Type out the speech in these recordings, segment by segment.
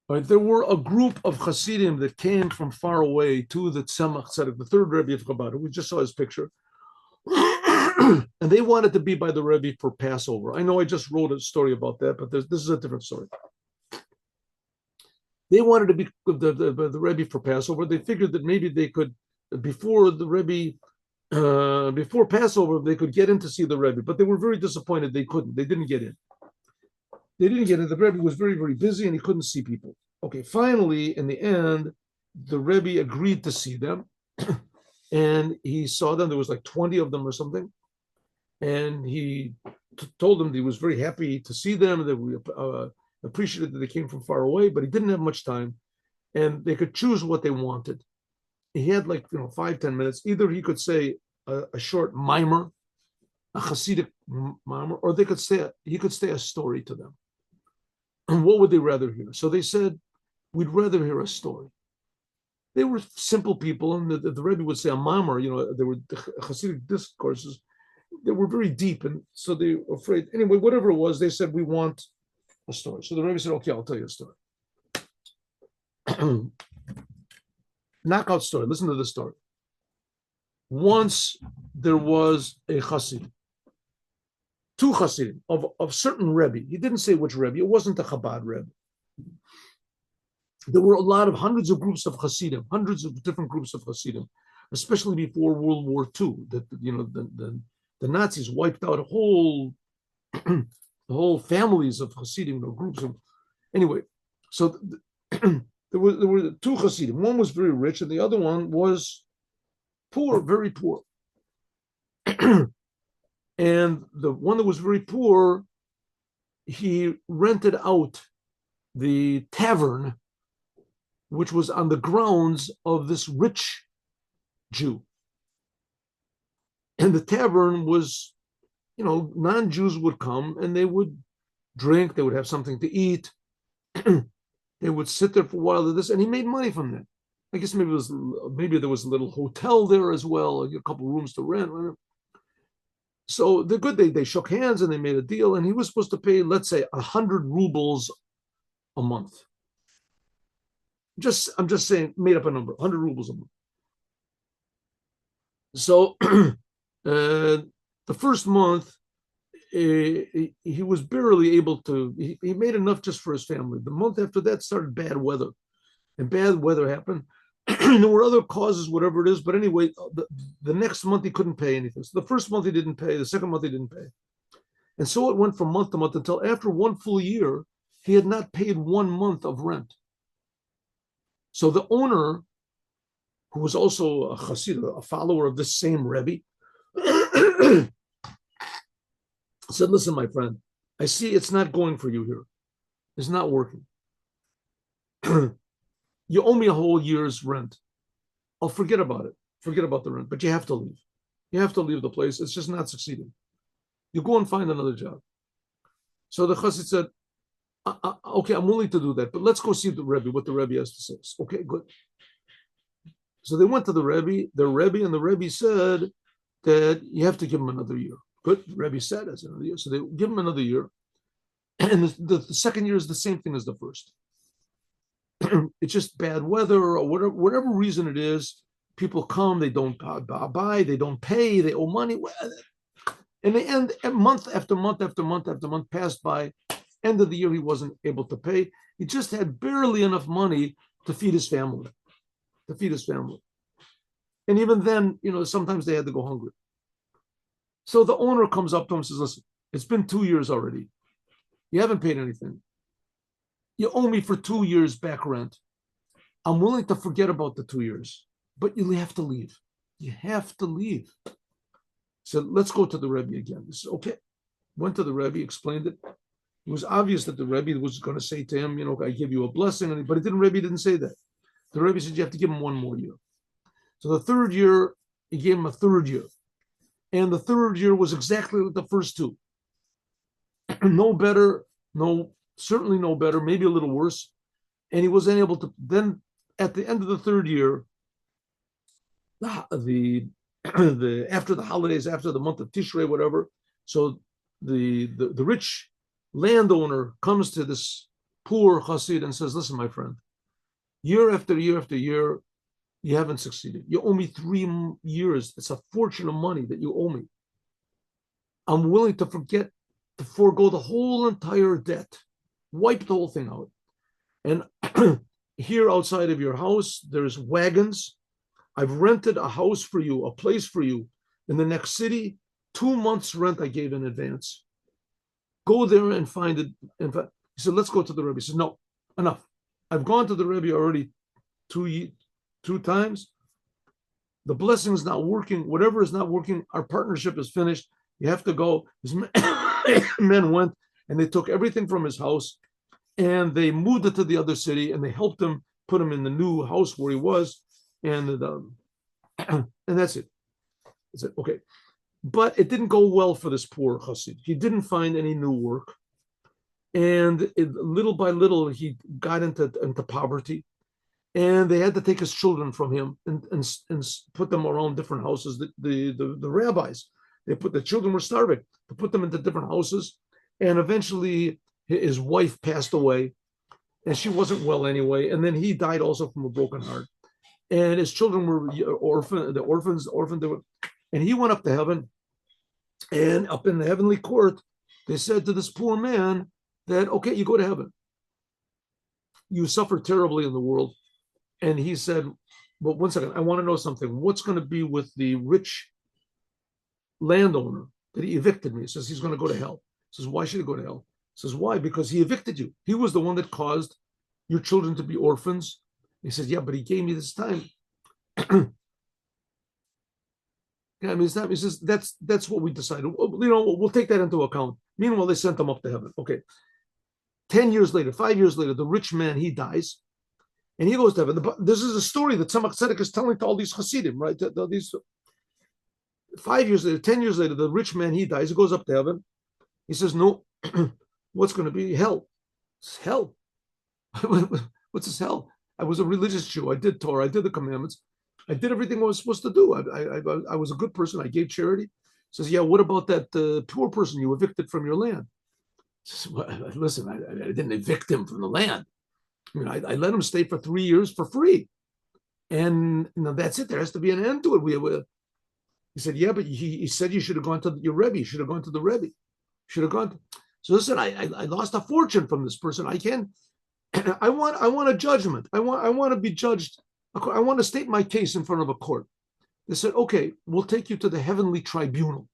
Right, there were a group of Hasidim that came from far away to the Tzemach Tzedik, the third Rebbe of Chabad. We just saw his picture. And they wanted to be by the Rebbe for Passover. I know I just wrote a story about that, but this is a different story. They wanted to be the Rebbe for Passover. They figured that maybe they could, before the Rebbe, before Passover, they could get in to see the Rebbe, but they were very disappointed they couldn't. They didn't get in. They didn't get in. The Rebbe was very, very busy and he couldn't see people. Okay, finally, in the end, the Rebbe agreed to see them and he saw them. There was like 20 of them or something. And he told them that he was very happy to see them, that we appreciated that they came from far away, but he didn't have much time and they could choose what they wanted. He had like 5-10 minutes. Either he could say a short mimer, a Chassidic mimer, or he could say a story to them. And what would they rather hear? So they said, we'd rather hear a story. They were simple people, and the Rebbe would say a mimer. There were Chassidic discourses that were very deep, and so they were afraid. Anyway, whatever it was, they said, we want a story. So the Rebbe said, okay, I'll tell you a story. Knockout story. Listen to this story. Once there was a Chassid, two Chassidim of certain Rebbe. He didn't say which Rebbe. It wasn't a Chabad Rebbe. There were hundreds of groups of Chassidim, hundreds of different groups of Chassidim, especially before World War II. That the Nazis wiped out whole families of Chassidim or groups of. Anyway, so there were two Chassidim. One was very rich, and the other one was poor, very poor. And the one that was very poor, he rented out the tavern, which was on the grounds of this rich Jew. And the tavern was, non-Jews would come and they would drink, they would have something to eat. They would sit there for a while, and he made money from that. I guess maybe there was a little hotel there as well, a couple of rooms to rent. So they're good. They shook hands and they made a deal, and he was supposed to pay, let's say, 100 rubles a month. I'm just saying, made up a number, 100 rubles a month. So the first month, he was barely able to. He made enough just for his family. The month after that started bad weather, and bad weather happened. There were other causes, whatever it is, but anyway, the next month he couldn't pay anything. So the first month he didn't pay, the second month he didn't pay. And so it went from month to month until after one full year, he had not paid 1 month of rent. So the owner, who was also a Chassid, a follower of this same Rebbe, said, listen, my friend, I see it's not going for you here. It's not working. You owe me a whole year's rent. I'll forget about it. Forget about the rent, but you have to leave. You have to leave the place. It's just not succeeding. You go and find another job. So the Chassid said, okay, I'm willing to do that, but let's go see the Rebbe, what the Rebbe has to say. Okay, good. So they went to the Rebbe, and the Rebbe said that you have to give him another year. Good, the Rebbe said that's another year. So they give him another year. And the second year is the same thing as the first. It's just bad weather or whatever reason it is. People come, they don't buy, they don't pay, they owe money. And they end month after month after month after month passed by. End of the year, he wasn't able to pay. He just had barely enough money to feed his family. And even then, sometimes they had to go hungry. So the owner comes up to him and says, listen, it's been 2 years already. You haven't paid anything. You owe me for 2 years back rent. I'm willing to forget about the 2 years, but you have to leave. You have to leave. So let's go to the Rebbe again. He said, okay. Went to the Rebbe, explained it. It was obvious that the Rebbe was going to say to him, I give you a blessing, but Rebbe didn't say that. The Rebbe said, you have to give him 1 more year. So the third year, he gave him a third year. And the third year was exactly like the first two. No better, certainly no better, maybe a little worse. And he wasn't able to, then at the end of the third year, after the holidays, after the month of Tishrei, whatever, so the rich landowner comes to this poor Chassid and says, listen, my friend, year after year after year, you haven't succeeded. You owe me 3 years. It's a fortune of money that you owe me. I'm willing to forego the whole entire debt, wipe the whole thing out. And here outside of your house, there's wagons. I've rented a house for you, a place for you in the next city. 2 months' rent I gave in advance. Go there and find it. He said, let's go to the Rebbe. He said, no, enough. I've gone to the Rebbe already two times. The blessing is not working. Whatever is not working, our partnership is finished. You have to go. His men went and they took everything from his house and they moved it to the other city and they helped him put him in the new house where he was. And that's it. I said, okay. But it didn't go well for this poor Chassid. He didn't find any new work. And little by little, he got into poverty. And they had to take his children from him and put them around different houses. The rabbis, the children were starving, to put them into different houses. And eventually his wife passed away and she wasn't well anyway. And then he died also from a broken heart. And his children were orphaned, and he went up to heaven. And up in the heavenly court, they said to this poor man that, okay, you go to heaven. You suffered terribly in the world. And he said, but one second, I want to know something. What's going to be with the rich landowner that he evicted me? He says he's going to go to hell. He says, why should he go to hell? He says, why? Because he evicted you. He was the one that caused your children to be orphans. He says, yeah, but he gave me this time. Yeah, I mean, he says, that's what we decided. We'll take that into account. Meanwhile, they sent him up to heaven. Okay. 10 years later, 5 years later, the rich man, he dies. And he goes to heaven. This is a story that Tzemach Tzedik is telling to all these Chassidim, right? These 5 years later, 10 years later, the rich man, he dies. He goes up to heaven. He says, no, what's going to be? Hell. It's hell. What's this hell? I was a religious Jew. I did Torah. I did the commandments. I did everything I was supposed to do. I was a good person. I gave charity. He says, yeah, what about that poor person you evicted from your land? Says, well, listen, I didn't evict him from the land. I mean, I let him stay for 3 years for free. And that's it. There has to be an end to it. He said, yeah, but he said you should have gone to your Rebbe. You should have gone to the Rebbe. Should have gone. So listen, I lost a fortune from this person. I want a judgment. I want to be judged. I want to state my case in front of a court. They said, okay, we'll take you to the heavenly tribunal.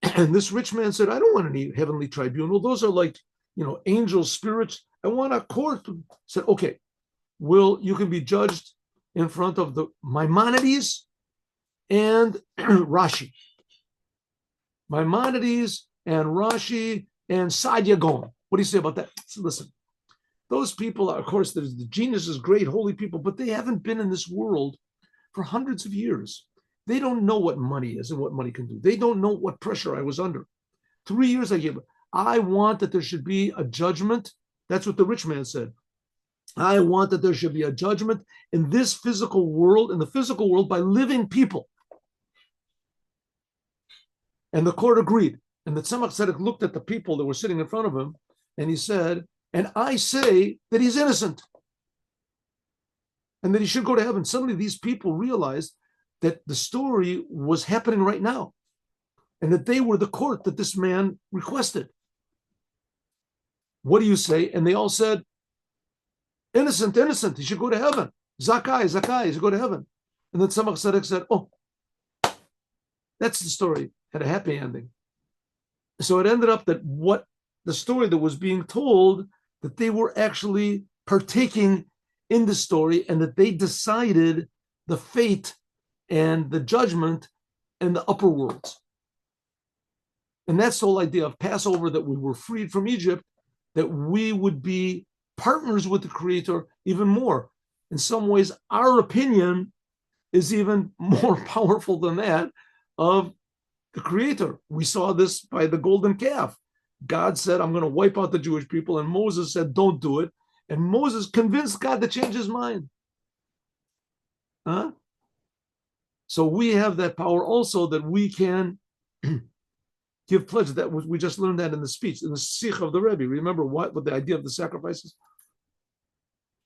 And this rich man said, I don't want any heavenly tribunal. Those are like, angel spirits. I want a court. Said, okay, you can be judged in front of the Maimonides and Rashi. Maimonides and Rashi and Saadia Gaon. What do you say about that? So listen, those people are, of course, the geniuses, great, holy people, but they haven't been in this world for hundreds of years. They don't know what money is and what money can do. They don't know what pressure I was under. 3 years I gave it. I want that there should be a judgment. That's what the rich man said. I want that there should be a judgment in this physical world, by living people. And the court agreed. And the Tzemach Tzedik looked at the people that were sitting in front of him, and he said, and I say that he's innocent and that he should go to heaven. Suddenly these people realized that the story was happening right now and that they were the court that this man requested. What do you say? And they all said, innocent, innocent. He should go to heaven. Zakai, Zakai, he should go to heaven. And then Tzemach Tzedik said, oh, that's the story. Had a happy ending. So it ended up that what the story that was being told, that they were actually partaking in the story and that they decided the fate and the judgment in the upper worlds. And that's the whole idea of Passover, that we were freed from Egypt, that we would be partners with the Creator even more. In some ways, our opinion is even more powerful than that of the Creator. We saw this by the golden calf. God said, I'm going to wipe out the Jewish people. And Moses said, don't do it. And Moses convinced God to change his mind. So we have that power also, that we can give pleasure. That was, we just learned that in the speech, in the sikh of the Rebbe. Remember what the idea of the sacrifices?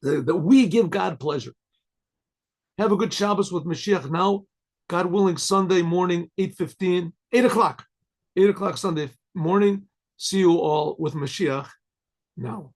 That we give God pleasure. Have a good Shabbos with Mashiach now. God willing, Sunday morning, 8:15, 8 o'clock. 8 o'clock Sunday morning. See you all with Mashiach now.